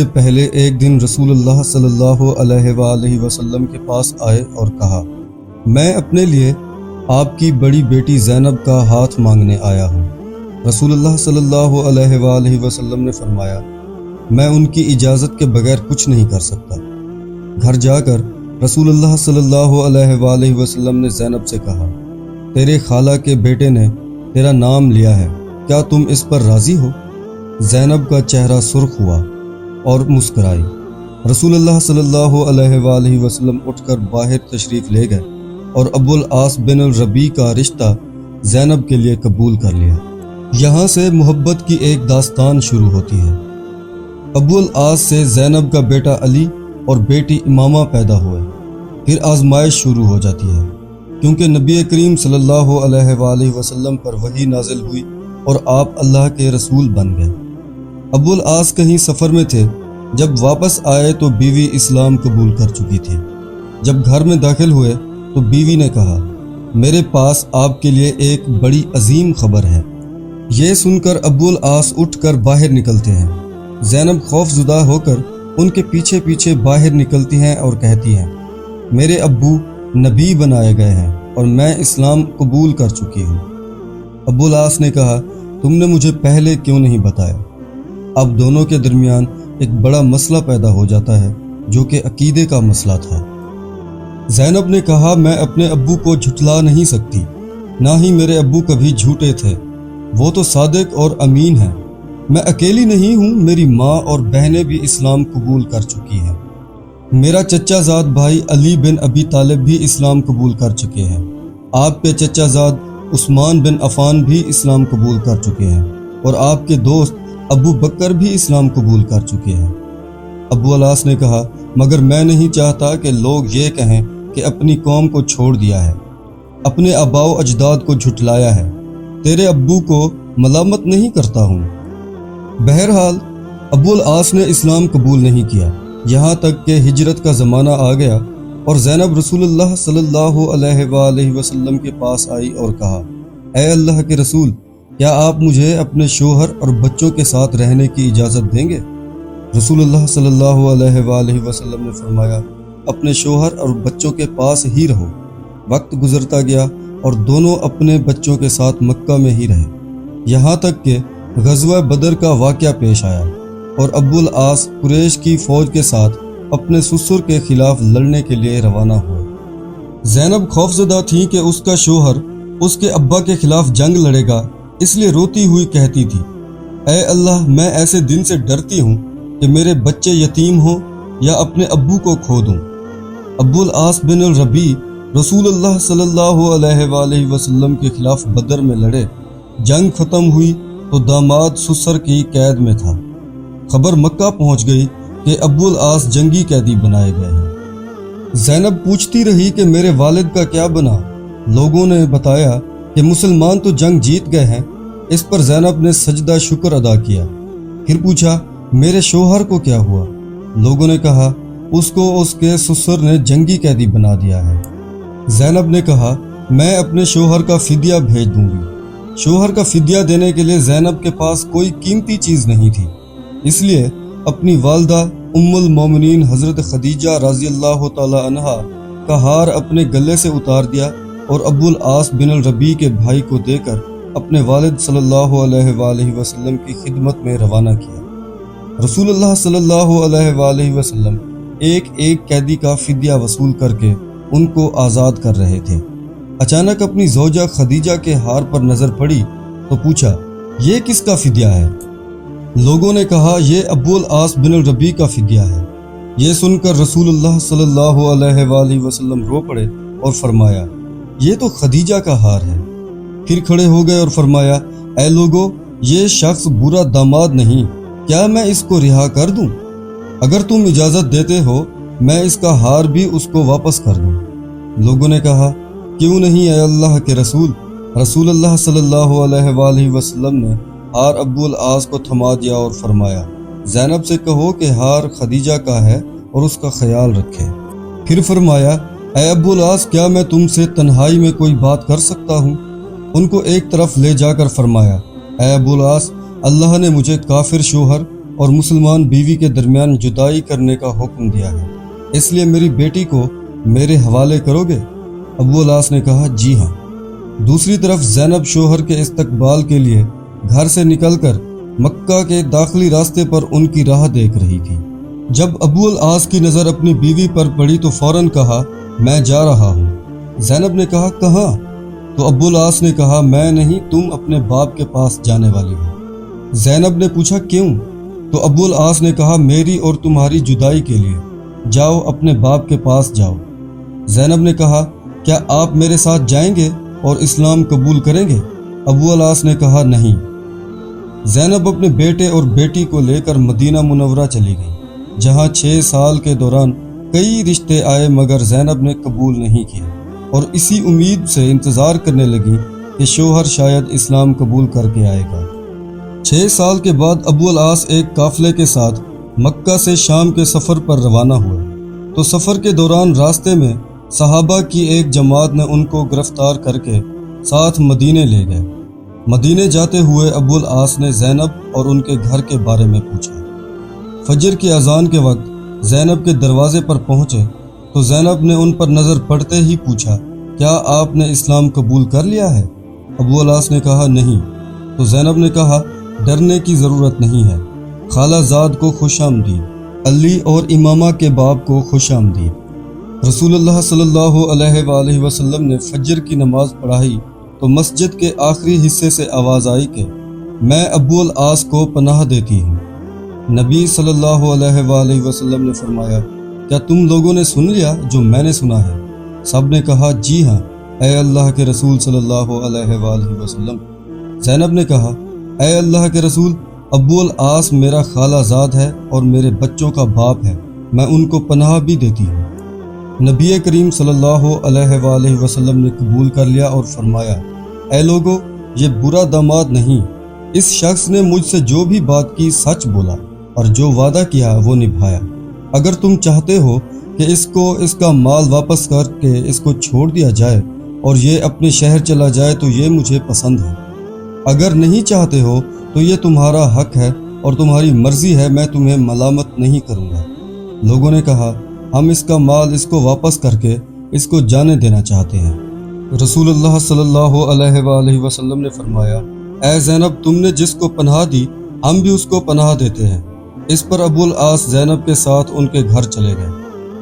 سے پہلے ایک دن رسول اللہ صلی اللہ علیہ وآلہ وسلم کے پاس آئے اور کہا، میں اپنے لیے آپ کی بڑی بیٹی زینب کا ہاتھ مانگنے آیا ہوں۔ رسول اللہ صلی اللہ علیہ وآلہ وسلم نے فرمایا، میں ان کی اجازت کے بغیر کچھ نہیں کر سکتا۔ گھر جا کر رسول اللہ صلی اللہ علیہ وآلہ وسلم نے زینب سے کہا، تیرے خالہ کے بیٹے نے تیرا نام لیا ہے، کیا تم اس پر راضی ہو؟ زینب کا چہرہ سرخ ہوا اور مسکرائی۔ رسول اللہ صلی اللہ علیہ وآلہ وسلم اٹھ کر باہر تشریف لے گئے اور ابو العاص بن الربیع کا رشتہ زینب کے لیے قبول کر لیا۔ یہاں سے محبت کی ایک داستان شروع ہوتی ہے۔ ابو العاص سے زینب کا بیٹا علی اور بیٹی امامہ پیدا ہوئے۔ پھر آزمائش شروع ہو جاتی ہے، کیونکہ نبی کریم صلی اللہ علیہ وآلہ وسلم پر وحی نازل ہوئی اور آپ اللہ کے رسول بن گئے۔ ابو العاص کہیں سفر میں تھے، جب واپس آئے تو بیوی اسلام قبول کر چکی تھی۔ جب گھر میں داخل ہوئے تو بیوی نے کہا، میرے پاس آپ کے لیے ایک بڑی عظیم خبر ہے۔ یہ سن کر ابو العاص اٹھ کر باہر نکلتے ہیں۔ زینب خوف زدہ ہو کر ان کے پیچھے پیچھے باہر نکلتی ہیں اور کہتی ہیں، میرے ابو نبی بنائے گئے ہیں اور میں اسلام قبول کر چکی ہوں۔ ابو العاص نے کہا، تم نے مجھے پہلے کیوں نہیں بتایا؟ اب دونوں کے درمیان ایک بڑا مسئلہ پیدا ہو جاتا ہے، جو کہ عقیدے کا مسئلہ تھا۔ زینب نے کہا، میں اپنے ابو کو جھٹلا نہیں سکتی، نہ ہی میرے ابو کبھی جھوٹے تھے، وہ تو صادق اور امین ہیں۔ میں اکیلی نہیں ہوں، میری ماں اور بہنیں بھی اسلام قبول کر چکی ہیں۔ میرا چچا زاد بھائی علی بن ابی طالب بھی اسلام قبول کر چکے ہیں۔ آپ کے چچا زاد عثمان بن عفان بھی اسلام قبول کر چکے ہیں، اور آپ کے دوست ابو بکر بھی اسلام قبول کر چکے ہیں۔ ابو العاص نے کہا، مگر میں نہیں چاہتا کہ لوگ یہ کہیں کہ اپنی قوم کو چھوڑ دیا ہے، اپنے آباء و اجداد کو جھٹلایا ہے۔ تیرے ابو کو ملامت نہیں کرتا ہوں۔ بہرحال ابو العاص نے اسلام قبول نہیں کیا، یہاں تک کہ ہجرت کا زمانہ آ گیا اور زینب رسول اللہ صلی اللہ علیہ وآلہ وسلم کے پاس آئی اور کہا، اے اللہ کے رسول، کیا آپ مجھے اپنے شوہر اور بچوں کے ساتھ رہنے کی اجازت دیں گے؟ رسول اللہ صلی اللہ علیہ وآلہ وسلم نے فرمایا، اپنے شوہر اور بچوں کے پاس ہی رہو۔ وقت گزرتا گیا اور دونوں اپنے بچوں کے ساتھ مکہ میں ہی رہے، یہاں تک کہ غزوہ بدر کا واقعہ پیش آیا اور ابو العاص قریش کی فوج کے ساتھ اپنے سسر کے خلاف لڑنے کے لیے روانہ ہوئے۔ زینب خوفزدہ تھی کہ اس کا شوہر اس کے ابا کے خلاف جنگ لڑے گا، اس لیے روتی ہوئی کہتی تھی، اے اللہ، میں ایسے دن سے ڈرتی ہوں کہ میرے بچے یتیم ہوں یا اپنے ابو کو کھو دوں۔ ابو العاص بن الربیع رسول اللہ صلی اللہ علیہ وآلہ وسلم کے خلاف بدر میں لڑے۔ جنگ ختم ہوئی تو داماد سسر کی قید میں تھا۔ خبر مکہ پہنچ گئی کہ ابو العاص جنگی قیدی بنائے گئے ہیں۔ زینب پوچھتی رہی کہ میرے والد کا کیا بنا؟ لوگوں نے بتایا کہ مسلمان تو جنگ جیت گئے ہیں۔ اس پر زینب نے سجدہ شکر ادا کیا۔ پھر پوچھا، میرے شوہر کو کیا ہوا؟ لوگوں نے کہا، اس کو اس کے سسر نے جنگی قیدی بنا دیا ہے۔ زینب نے کہا، میں اپنے شوہر کا فدیہ بھیج دوں گی۔ شوہر کا فدیہ دینے کے لیے زینب کے پاس کوئی قیمتی چیز نہیں تھی، اس لیے اپنی والدہ ام المومنین حضرت خدیجہ رضی اللہ تعالی عنہا کا ہار اپنے گلے سے اتار دیا اور ابو العاص بن الربیع کے بھائی کو دے کر اپنے والد صلی اللہ علیہ وآلہ وسلم کی خدمت میں روانہ کیا۔ رسول اللہ صلی اللہ علیہ وآلہ وسلم ایک ایک قیدی کا فدیہ وصول کر کے ان کو آزاد کر رہے تھے۔ اچانک اپنی زوجہ خدیجہ کے ہار پر نظر پڑی تو پوچھا، یہ کس کا فدیہ ہے؟ لوگوں نے کہا، یہ ابو العاص بن الربیع کا فدیہ ہے۔ یہ سن کر رسول اللہ صلی اللہ علیہ وآلہ وسلم رو پڑے اور فرمایا، یہ تو خدیجہ کا ہار ہے۔ پھر کھڑے ہو گئے اور فرمایا، اے لوگو، یہ شخص برا داماد نہیں، کیا میں اس کو رہا کر دوں؟ اگر تم اجازت دیتے ہو میں اس کا ہار بھی اس کو واپس کر دوں۔ لوگوں نے کہا، کیوں نہیں اے اللہ کے رسول؟ رسول اللہ صلی اللہ علیہ وآلہ وسلم نے ہار ابو العاص کو تھما دیا اور فرمایا، زینب سے کہو کہ ہار خدیجہ کا ہے اور اس کا خیال رکھے۔ پھر فرمایا، اے ابو العاص، کیا میں تم سے تنہائی میں کوئی بات کر سکتا ہوں؟ ان کو ایک طرف لے جا کر فرمایا، اے ابو العاص، اللہ نے مجھے کافر شوہر اور مسلمان بیوی کے درمیان جدائی کرنے کا حکم دیا ہے، اس لیے میری بیٹی کو میرے حوالے کرو گے؟ ابو العاص نے کہا جی ہاں۔ دوسری طرف زینب شوہر کے استقبال کے لیے گھر سے نکل کر مکہ کے داخلی راستے پر ان کی راہ دیکھ رہی تھی۔ جب ابو العاص کی نظر اپنی بیوی پر پڑی تو فوراً کہا میں جا رہا ہوں۔ زینب نے کہا کہاں؟ تو ابو العاص نے کہا میں نہیں، تم اپنے باپ کے پاس جانے والی ہو۔ زینب نے پوچھا کیوں؟ تو ابو العاص نے کہا میری اور تمہاری جدائی کے لیے، جاؤ اپنے باپ کے پاس جاؤ۔ زینب نے کہا کیا آپ میرے ساتھ جائیں گے اور اسلام قبول کریں گے؟ ابو العاص نے کہا نہیں۔ زینب اپنے بیٹے اور بیٹی کو لے کر مدینہ منورہ چلی گئی، جہاں 6 سال کے دوران کئی رشتے آئے مگر زینب نے قبول نہیں کیا، اور اسی امید سے انتظار کرنے لگی کہ شوہر شاید اسلام قبول کر کے آئے گا۔ 6 سال کے بعد ابو العاص ایک قافلے کے ساتھ مکہ سے شام کے سفر پر روانہ ہوئے، تو سفر کے دوران راستے میں صحابہ کی ایک جماعت نے ان کو گرفتار کر کے ساتھ مدینے لے گئے۔ مدینے جاتے ہوئے ابو العاص نے زینب اور ان کے گھر کے بارے میں پوچھا۔ فجر کی اذان کے وقت زینب کے دروازے پر پہنچے تو زینب نے ان پر نظر پڑتے ہی پوچھا کیا آپ نے اسلام قبول کر لیا ہے؟ ابو العاص نے کہا نہیں۔ تو زینب نے کہا ڈرنے کی ضرورت نہیں ہے، خالہ زاد کو خوش آمدید، علی اور امامہ کے باپ کو خوش آمدید۔ رسول اللہ صلی اللہ علیہ وآلہ وسلم نے فجر کی نماز پڑھائی تو مسجد کے آخری حصے سے آواز آئی کہ میں ابو العاص کو پناہ دیتی ہوں۔ نبی صلی اللہ علیہ وآلہ وسلم نے فرمایا کیا تم لوگوں نے سن لیا جو میں نے سنا ہے؟ سب نے کہا جی ہاں اے اللہ کے رسول صلی اللہ علیہ وآلہ وسلم۔ زینب نے کہا اے اللہ کے رسول، ابو العاص میرا خالہ زاد ہے اور میرے بچوں کا باپ ہے، میں ان کو پناہ بھی دیتی ہوں۔ نبی کریم صلی اللہ علیہ وآلہ وسلم نے قبول کر لیا اور فرمایا اے لوگو، یہ برا داماد نہیں، اس شخص نے مجھ سے جو بھی بات کی سچ بولا اور جو وعدہ کیا وہ نبھایا۔ اگر تم چاہتے ہو کہ اس کو اس کا مال واپس کر کے اس کو چھوڑ دیا جائے اور یہ اپنے شہر چلا جائے تو یہ مجھے پسند ہے، اگر نہیں چاہتے ہو تو یہ تمہارا حق ہے اور تمہاری مرضی ہے، میں تمہیں ملامت نہیں کروں گا۔ لوگوں نے کہا ہم اس کا مال اس کو واپس کر کے اس کو جانے دینا چاہتے ہیں۔ رسول اللہ صلی اللہ علیہ وآلہ وسلم نے فرمایا اے زینب، تم نے جس کو پناہ دی ہم بھی اس کو پناہ دیتے ہیں۔ اس پر ابو العاص زینب کے ساتھ ان کے گھر چلے گئے،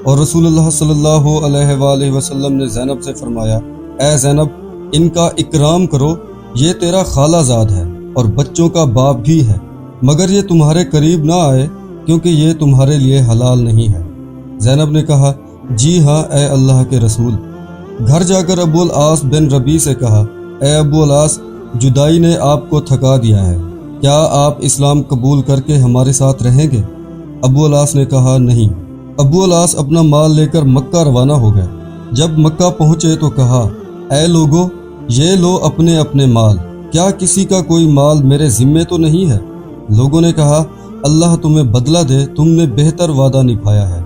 اور رسول اللہ صلی اللہ علیہ وآلہ وسلم نے زینب سے فرمایا اے زینب، ان کا اکرام کرو، یہ تیرا خالہ زاد ہے اور بچوں کا باپ بھی ہے، مگر یہ تمہارے قریب نہ آئے کیونکہ یہ تمہارے لیے حلال نہیں ہے۔ زینب نے کہا جی ہاں اے اللہ کے رسول۔ گھر جا کر ابو العاص بن ربیع سے کہا اے ابو العاص، جدائی نے آپ کو تھکا دیا ہے، کیا آپ اسلام قبول کر کے ہمارے ساتھ رہیں گے؟ ابو العاص نے کہا نہیں۔ ابو العاص اپنا مال لے کر مکہ روانہ ہو گئے۔ جب مکہ پہنچے تو کہا اے لوگو، یہ لو اپنے اپنے مال، کیا کسی کا کوئی مال میرے ذمے تو نہیں ہے؟ لوگوں نے کہا اللہ تمہیں بدلہ دے، تم نے بہتر وعدہ نبھایا ہے۔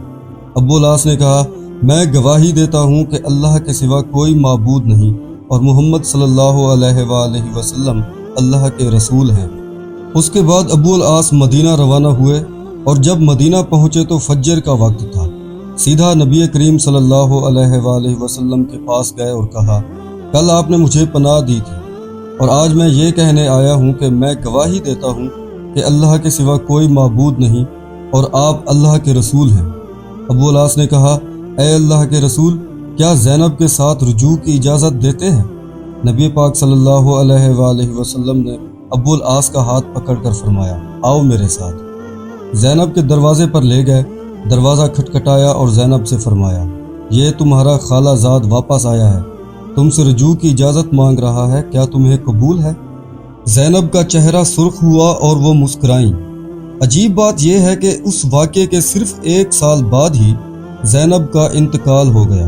ابو العاص نے کہا میں گواہی دیتا ہوں کہ اللہ کے سوا کوئی معبود نہیں اور محمد صلی اللہ علیہ وآلہ وسلم اللہ کے رسول ہیں۔ اس کے بعد ابو العاص مدینہ روانہ ہوئے، اور جب مدینہ پہنچے تو فجر کا وقت تھا۔ سیدھا نبی کریم صلی اللہ علیہ وآلہ وسلم کے پاس گئے اور کہا کل آپ نے مجھے پناہ دی تھی اور آج میں یہ کہنے آیا ہوں کہ میں گواہی دیتا ہوں کہ اللہ کے سوا کوئی معبود نہیں اور آپ اللہ کے رسول ہیں۔ ابو العاص نے کہا اے اللہ کے رسول، کیا زینب کے ساتھ رجوع کی اجازت دیتے ہیں؟ نبی پاک صلی اللہ علیہ وآلہ وسلم نے ابو العاص کا ہاتھ پکڑ کر فرمایا آؤ میرے ساتھ۔ زینب کے دروازے پر لے گئے، دروازہ کھٹکھٹایا اور زینب سے فرمایا یہ تمہارا خالہ زاد واپس آیا ہے، تم سے رجوع کی اجازت مانگ رہا ہے، کیا تمہیں قبول ہے؟ زینب کا چہرہ سرخ ہوا اور وہ مسکرائیں۔ عجیب بات یہ ہے کہ اس واقعے کے صرف 1 سال بعد ہی زینب کا انتقال ہو گیا،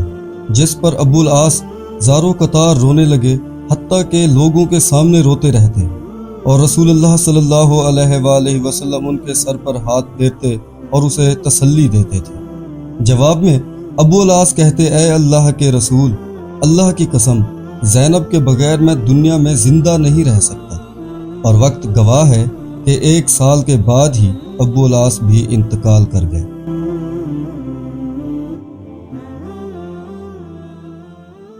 جس پر ابو العاص زاروں قطار رونے لگے، حتیٰ کہ لوگوں کے سامنے روتے رہتے، اور رسول اللہ صلی اللہ علیہ وآلہ وسلم ان کے سر پر ہاتھ پھیرتے اور اسے تسلی دیتے تھے۔ جواب میں ابو العاص کہتے اے اللہ کے رسول، اللہ کی قسم زینب کے بغیر میں دنیا میں زندہ نہیں رہ سکتا، اور وقت گواہ ہے کہ 1 سال کے بعد ہی ابو العاص بھی انتقال کر گئے۔